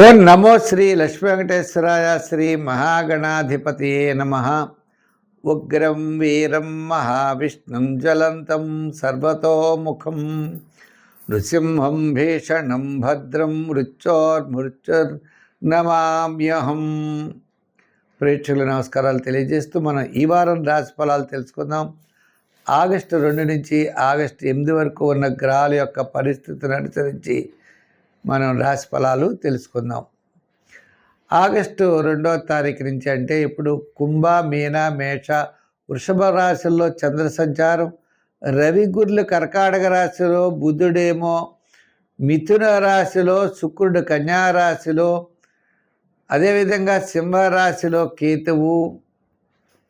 ఓం నమో శ్రీ లక్ష్మీ వెంకటేశ్వరాయ శ్రీ మహాగణాధిపతియే నమః. ఉగ్రం వీరం మహావిష్ణుం జ్వలంతం సర్వతోముఖం నృసింహం భీషణం భద్రం మృత్యోర్మృత్యుర్నమామ్యహం. ప్రేక్షకుల నమస్కారాలు తెలియజేస్తూ మనం ఈ వారం రాశి ఫలాలు తెలుసుకుందాం. ఆగస్టు 2 నుంచి ఆగస్టు 8 వరకు ఉన్న గ్రహాల యొక్క పరిస్థితిని అనుసరించి మనం రాశి ఫలాలు తెలుసుకుందాం. ఆగస్టు 2వ తారీఖు నుంచి అంటే ఇప్పుడు కుంభ, మీన, మేష, వృషభ రాశుల్లో చంద్ర సంచారం, రవి గురులు కర్కాటక రాశిలో, బుధుడేమో మిథున రాశిలో, శుక్రుడు కన్యా రాశిలో, అదేవిధంగా సింహరాశిలో కేతువు,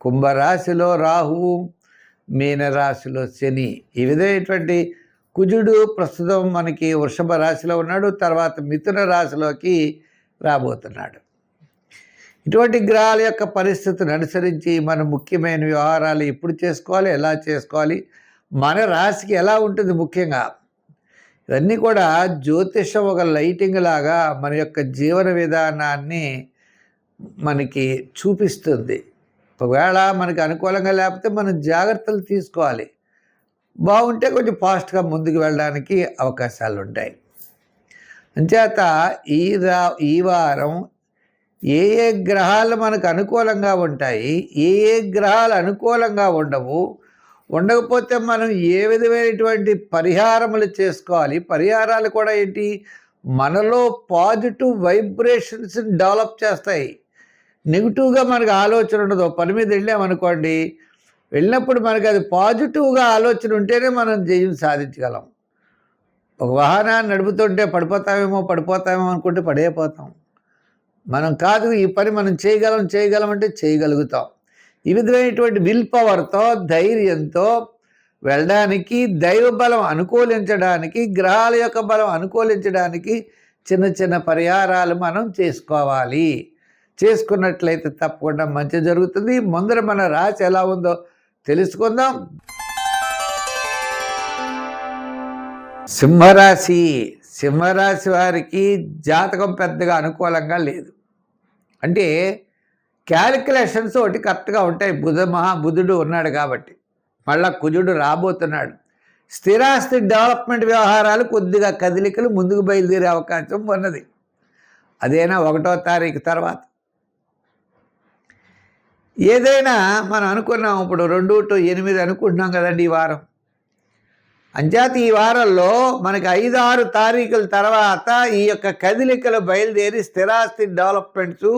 కుంభరాశిలో రాహువు, మీనరాశిలో శని. ఈ విధమైనటువంటి కుజుడు ప్రస్తుతం మనకి వృషభ రాశిలో ఉన్నాడు, తర్వాత మిథున రాశిలోకి రాబోతున్నాడు. ఇటువంటి గ్రహాల యొక్క పరిస్థితిని అనుసరించి మనం ముఖ్యమైన వ్యవహారాలు ఎప్పుడు చేసుకోవాలి, ఎలా చేసుకోవాలి, మన రాశికి ఎలా ఉంటుంది ముఖ్యంగా, ఇవన్నీ కూడా జ్యోతిషం ఒక లైటింగ్ లాగా మన యొక్క జీవన విధానాన్ని మనకి చూపిస్తుంది. ఒకవేళ మనకి అనుకూలంగా లేకపోతే మనం జాగ్రత్తలు తీసుకోవాలి. బాగుంటే కొంచెం ఫాస్ట్గా ముందుకు వెళ్ళడానికి అవకాశాలు ఉంటాయి. అంచేత ఈ వారం ఏ ఏ గ్రహాలు మనకు అనుకూలంగా ఉంటాయి, ఏ ఏ గ్రహాలు అనుకూలంగా ఉండకపోతే మనం ఏ విధమైనటువంటి పరిహారములు చేసుకోవాలి. పరిహారాలు కూడా ఏంటి, మనలో పాజిటివ్ వైబ్రేషన్స్ని డెవలప్ చేస్తాయి. నెగిటివ్గా మనకు ఆలోచన ఉండదు. పని మీద వెళ్ళామనుకోండి, వెళ్ళినప్పుడు మనకి అది పాజిటివ్గా ఆలోచన ఉంటేనే మనం జయం సాధించగలం. ఒక వాహనాన్ని నడుపుతుంటే పడిపోతామేమో అనుకుంటే పడైపోతాం. మనం కాదు, ఈ పని మనం చేయగలం అంటే చేయగలుగుతాం. ఈ విధమైనటువంటి విల్ పవర్తో, ధైర్యంతో వెళ్ళడానికి, దైవ బలం అనుకూలించడానికి, గ్రహాల యొక్క బలం అనుకూలించడానికి చిన్న చిన్న పరిహారాలు మనం చేసుకోవాలి. చేసుకున్నట్లయితే తప్పకుండా మంచి జరుగుతుంది. ముందర మన రాశి ఎలా ఉందో తెలుసుకుందాం. సింహరాశి వారికి జాతకం పెద్దగా అనుకూలంగా లేదు. అంటే క్యాలిక్యులేషన్స్ ఒకటి కరెక్ట్గా ఉంటాయి. బుధుడు ఉన్నాడు కాబట్టి, మళ్ళా కుజుడు రాబోతున్నాడు. స్థిరాస్తి డెవలప్మెంట్ వ్యవహారాలు కొద్దిగా కదలికలు ముందుకు బయలుదేరే అవకాశం ఉన్నది. అదేనా 1వ తారీఖు తర్వాత. ఏదైనా మనం అనుకున్నాం, ఇప్పుడు 2 to 8 అనుకుంటున్నాం కదండి ఈ వారం. అంచేత ఈ వారంలో మనకి 5-6 తారీఖుల తర్వాత ఈ యొక్క కదలికలు బయలుదేరి స్థిరాస్తి డెవలప్మెంట్స్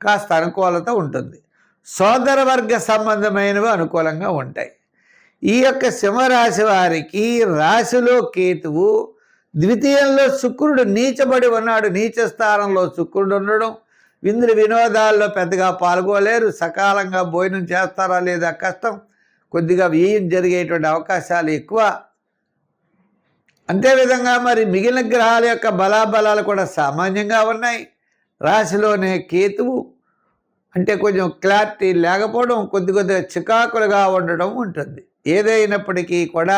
కాస్త అనుకూలత ఉంటుంది. సోదర వర్గ సంబంధమైనవి అనుకూలంగా ఉంటాయి. ఈ యొక్క సింహరాశి వారికి రాశిలో కేతువు, ద్వితీయంలో శుక్రుడు నీచబడి ఉన్నాడు. నీచ స్థానంలో శుక్రుడు ఉండడం, వినోదాల్లో పెద్దగా పాల్గొలేరు. సకాలంగా భోజనం చేస్తారా లేదా కష్టం, కొద్దిగా వ్యయం జరిగేటువంటి అవకాశాలు ఎక్కువ. అంతేవిధంగా మరి మిగిలిన గ్రహాల యొక్క బలాబలాలు కూడా సామాన్యంగా ఉన్నాయి. రాశిలోనే కేతువు అంటే కొంచెం క్లారిటీ లేకపోవడం, కొద్దిగా చికాకులుగా ఉండడం ఉంటుంది. ఏదైనప్పటికీ కూడా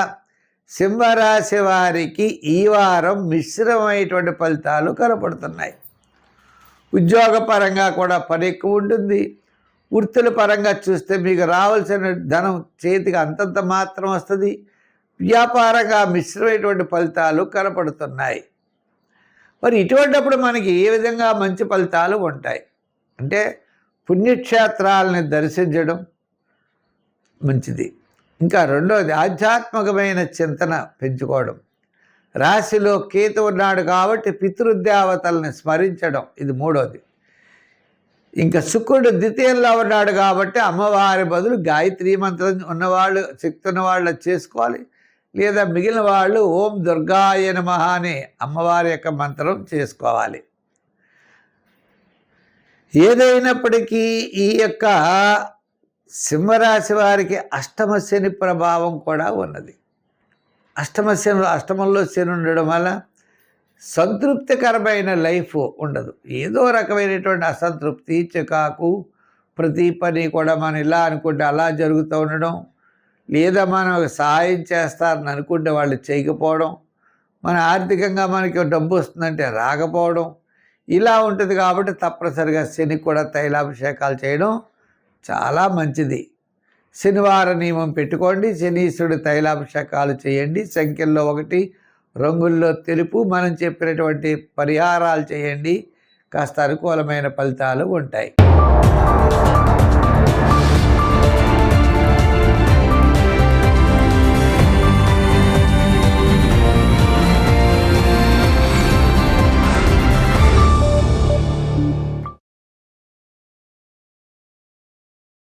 సింహరాశి వారికి ఈ వారం మిశ్రమైనటువంటి ఫలితాలు కనపడుతున్నాయి. ఉద్యోగపరంగా కూడా పని ఎక్కువ ఉంటుంది. వృత్తుల పరంగా చూస్తే మీకు రావాల్సిన ధనం చేతికి అంతంత మాత్రం వస్తుంది. వ్యాపారంగా మిశ్రమైనటువంటి ఫలితాలు కనపడుతున్నాయి. మరి ఇటువంటిప్పుడు మనకి ఏ విధంగా మంచి ఫలితాలు ఉంటాయి అంటే, పుణ్యక్షేత్రాలని దర్శించడం మంచిది. ఇంకా రెండవది ఆధ్యాత్మికమైన చింతన పెంచుకోవడం. రాశిలో కేతు ఉన్నాడు కాబట్టి పితృదేవతల్ని స్మరించడం, ఇది 3వది. ఇంకా శుక్రుడు ద్వితీయంలో ఉన్నాడు కాబట్టి అమ్మవారి బదులు గాయత్రీ మంత్రం ఉన్నవాళ్ళు, శక్తి ఉన్నవాళ్ళు చేసుకోవాలి. లేదా మిగిలిన వాళ్ళు ఓం దుర్గాయ నమః అనే అమ్మవారి యొక్క మంత్రం చేసుకోవాలి. ఏదైనప్పటికీ ఈ యొక్క సింహరాశి వారికి అష్టమ శని ప్రభావం కూడా ఉన్నది. అష్టమంలో శని ఉండడం వల్ల సంతృప్తికరమైన లైఫ్ ఉండదు. ఏదో రకమైనటువంటి అసంతృప్తి, చికాకు, ప్రతి పని కూడా మనం ఇలా అనుకుంటే అలా జరుగుతూ ఉండడం, లేదా మనం సహాయం చేస్తారని అనుకుంటే వాళ్ళు చేయకపోవడం, మన ఆర్థికంగా మనకి డబ్బు వస్తుందంటే రాకపోవడం, ఇలా ఉంటుంది కాబట్టి తప్పనిసరిగా శనికి కూడా తైలాభిషేకాలు చేయడం చాలా మంచిది. శనివార నియమం పెట్టుకోండి. శనీశ్వరుడు తైలాభిషేకాలు చేయండి. సంఖ్యల్లో 1, రంగుల్లో తెలుపు. మనం చెప్పినటువంటి పరిహారాలు చేయండి. కాస్త అనుకూలమైన ఫలితాలు ఉంటాయి.